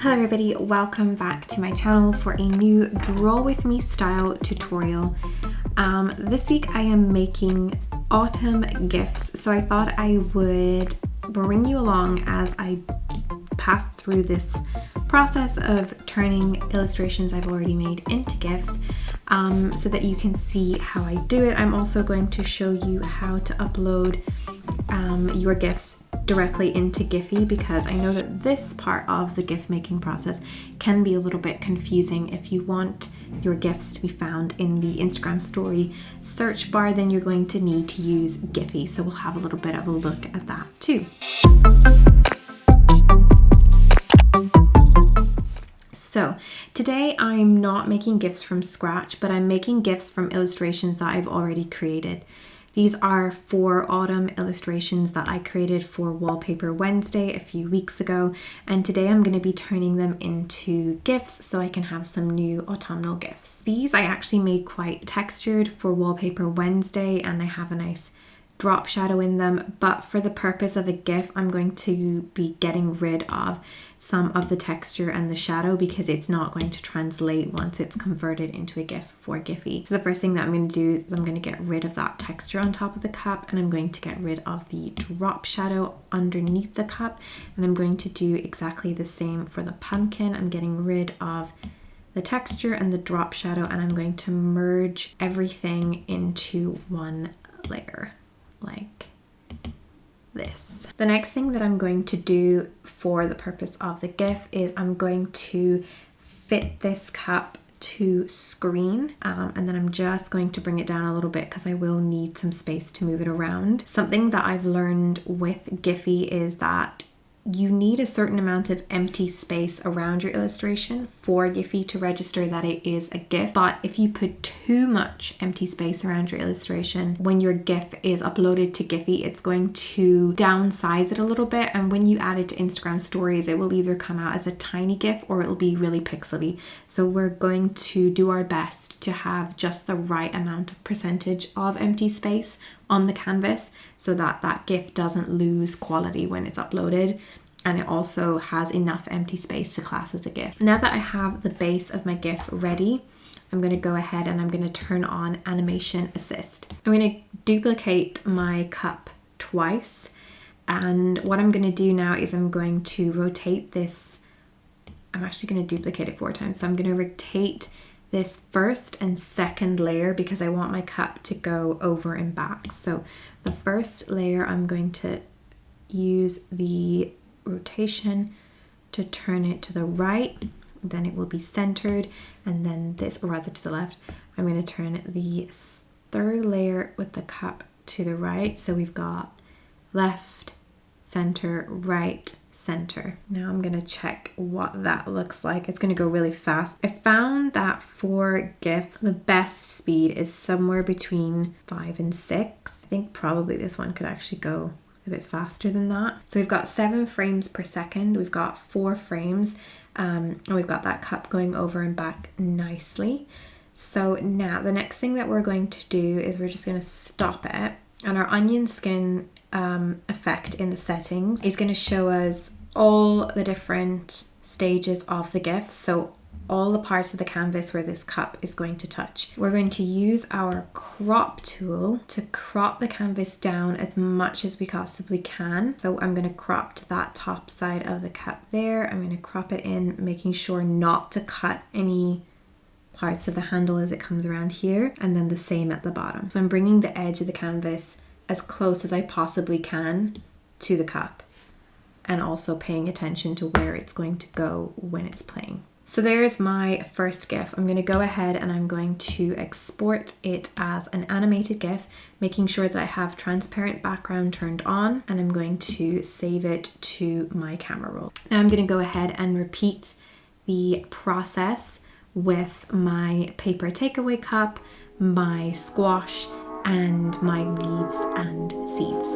Hello everybody, welcome back to my channel for a new Draw With Me style tutorial. This week I am making autumn GIFs, so I thought I would bring you along as I pass through this process of turning illustrations I've already made into GIFs so that you can see how I do it. I'm also going to show you how to upload your GIFs directly into GIPHY, because I know that this part of the GIF making process can be a little bit confusing. If you want your GIFs to be found in the Instagram story search bar, then you're going to need to use GIPHY. So we'll have a little bit of a look at that too. So today I'm not making GIFs from scratch, but I'm making GIFs from illustrations that I've already created. These are 4 autumn illustrations that I created for Wallpaper Wednesday a few weeks ago, and today I'm going to be turning them into GIFs so I can have some new autumnal GIFs. These I actually made quite textured for Wallpaper Wednesday, and they have a nice drop shadow in them, but for the purpose of a GIF I'm going to be getting rid of some of the texture and the shadow because it's not going to translate once it's converted into a GIF for GIPHY. So the first thing that I'm going to do is I'm going to get rid of that texture on top of the cup, and I'm going to get rid of the drop shadow underneath the cup, and I'm going to do exactly the same for the pumpkin. I'm getting rid of the texture and the drop shadow, and I'm going to merge everything into one layer like this. The next thing that I'm going to do for the purpose of the GIF is I'm going to fit this cup to screen, and then I'm just going to bring it down a little bit because I will need some space to move it around. Something that I've learned with GIPHY is that you need a certain amount of empty space around your illustration for GIPHY to register that it is a GIF. But if you put too much empty space around your illustration, when your GIF is uploaded to GIPHY, it's going to downsize it a little bit. And when you add it to Instagram stories, it will either come out as a tiny GIF or it'll be really pixely. So we're going to do our best to have just the right amount of percentage of empty space on the canvas so that that GIF doesn't lose quality when it's uploaded, and it also has enough empty space to class as a GIF. Now that I have the base of my GIF ready, I'm going to go ahead and I'm going to turn on Animation Assist. I'm going to duplicate my cup twice, and what I'm going to do now is I'm going to rotate this. I'm actually going to duplicate it 4 times, so I'm going to rotate this first and second layer because I want my cup to go over and back. So the first layer I'm going to use the rotation to turn it to the right, then it will be centered, and then this, or rather to the left, I'm going to turn the third layer with the cup to the right. So we've got left, center, right, center. Now I'm going to check what that looks like. It's going to go really fast. I found that for GIF, the best speed is somewhere between 5 and 6. I think probably this one could actually go a bit faster than that. So we've got 7 frames per second. We've got 4 frames, and we've got that cup going over and back nicely. So now the next thing that we're going to do is we're just going to stop it, and our onion skin effect in the settings is going to show us all the different stages of the GIF. So all the parts of the canvas where this cup is going to touch. We're going to use our crop tool to crop the canvas down as much as we possibly can. So I'm going to crop to that top side of the cup there. I'm going to crop it in, making sure not to cut any parts of the handle as it comes around here, and then the same at the bottom. So I'm bringing the edge of the canvas as close as I possibly can to the cup, and also paying attention to where it's going to go when it's playing. So there's my first GIF. I'm going to go ahead and I'm going to export it as an animated GIF, making sure that I have transparent background turned on, and I'm going to save it to my camera roll. Now I'm going to go ahead and repeat the process with my paper takeaway cup, my squash, and my leaves and seeds.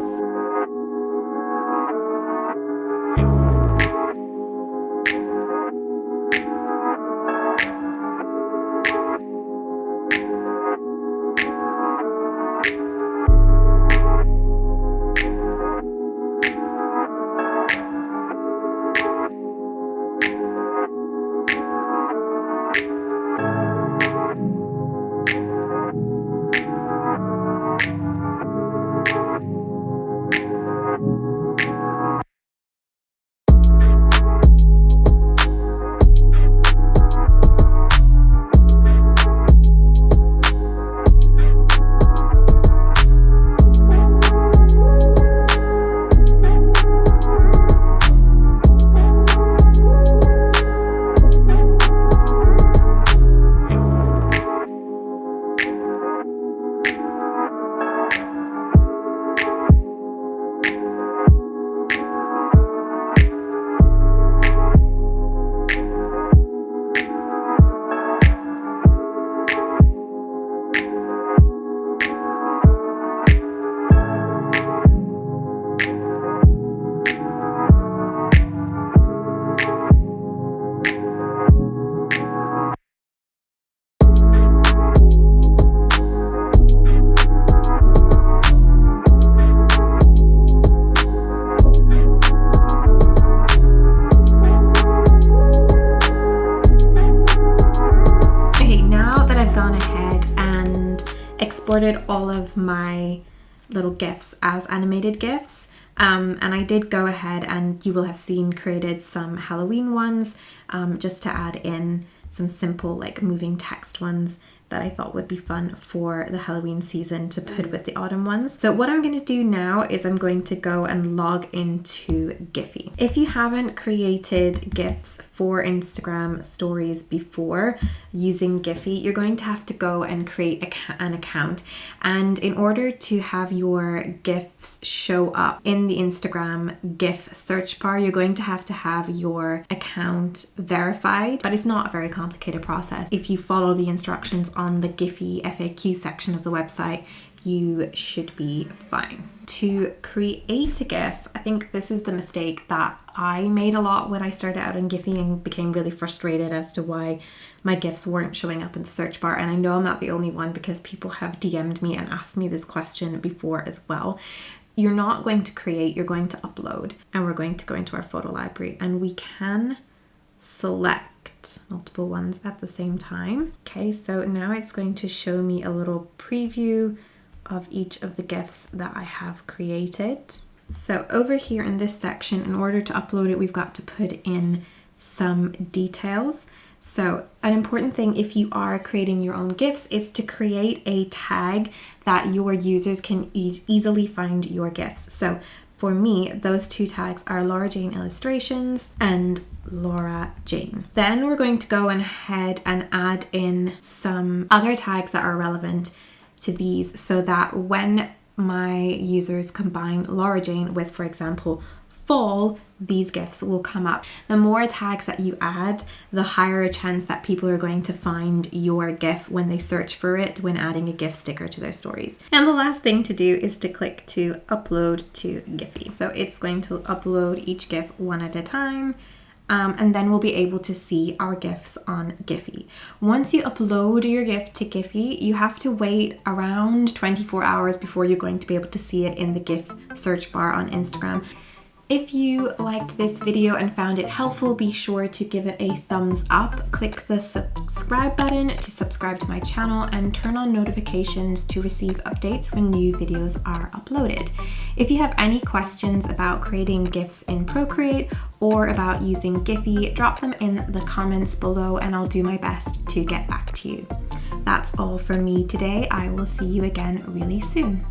exported all of my little GIFs as animated GIFs. And I did go ahead, and you will have seen, created some Halloween ones just to add in some simple like moving text ones that I thought would be fun for the Halloween season to put with the autumn ones. So what I'm going to do now is I'm going to go and log into GIPHY. If you haven't created GIFs for Instagram stories before using GIPHY, you're going to have to go and create an account. And in order to have your GIFs show up in the Instagram GIF search bar, you're going to have your account verified, but it's not a very complicated process. If you follow the instructions on the GIPHY FAQ section of the website, you should be fine. To create a GIF, I think this is the mistake that I made a lot when I started out on GIPHY and became really frustrated as to why my GIFs weren't showing up in the search bar. And I know I'm not the only one, because people have DM'd me and asked me this question before as well. You're not going to create, you're going to upload. And we're going to go into our photo library, and we can select multiple ones at the same time. Okay, so now it's going to show me a little preview of each of the GIFs that I have created. So over here in this section, in order to upload it, we've got to put in some details. So an important thing if you are creating your own GIFs is to create a tag that your users can easily find your GIFs. So for me, those two tags are Laura Jane Illustrations and Laura Jane. Then we're going to go ahead and add in some other tags that are relevant to these, so that when my users combine Laura Jane with, for example, fall, these GIFs will come up. The more tags that you add, the higher a chance that people are going to find your GIF when they search for it when adding a GIF sticker to their stories. And the last thing to do is to click to upload to GIPHY. So it's going to upload each GIF one at a time. And then we'll be able to see our GIFs on GIPHY. Once you upload your GIF to GIPHY, you have to wait around 24 hours before you're going to be able to see it in the GIF search bar on Instagram. If you liked this video and found it helpful, be sure to give it a thumbs up. Click the subscribe button to subscribe to my channel and turn on notifications to receive updates when new videos are uploaded. If you have any questions about creating GIFs in Procreate or about using GIPHY, drop them in the comments below and I'll do my best to get back to you. That's all from me today. I will see you again really soon.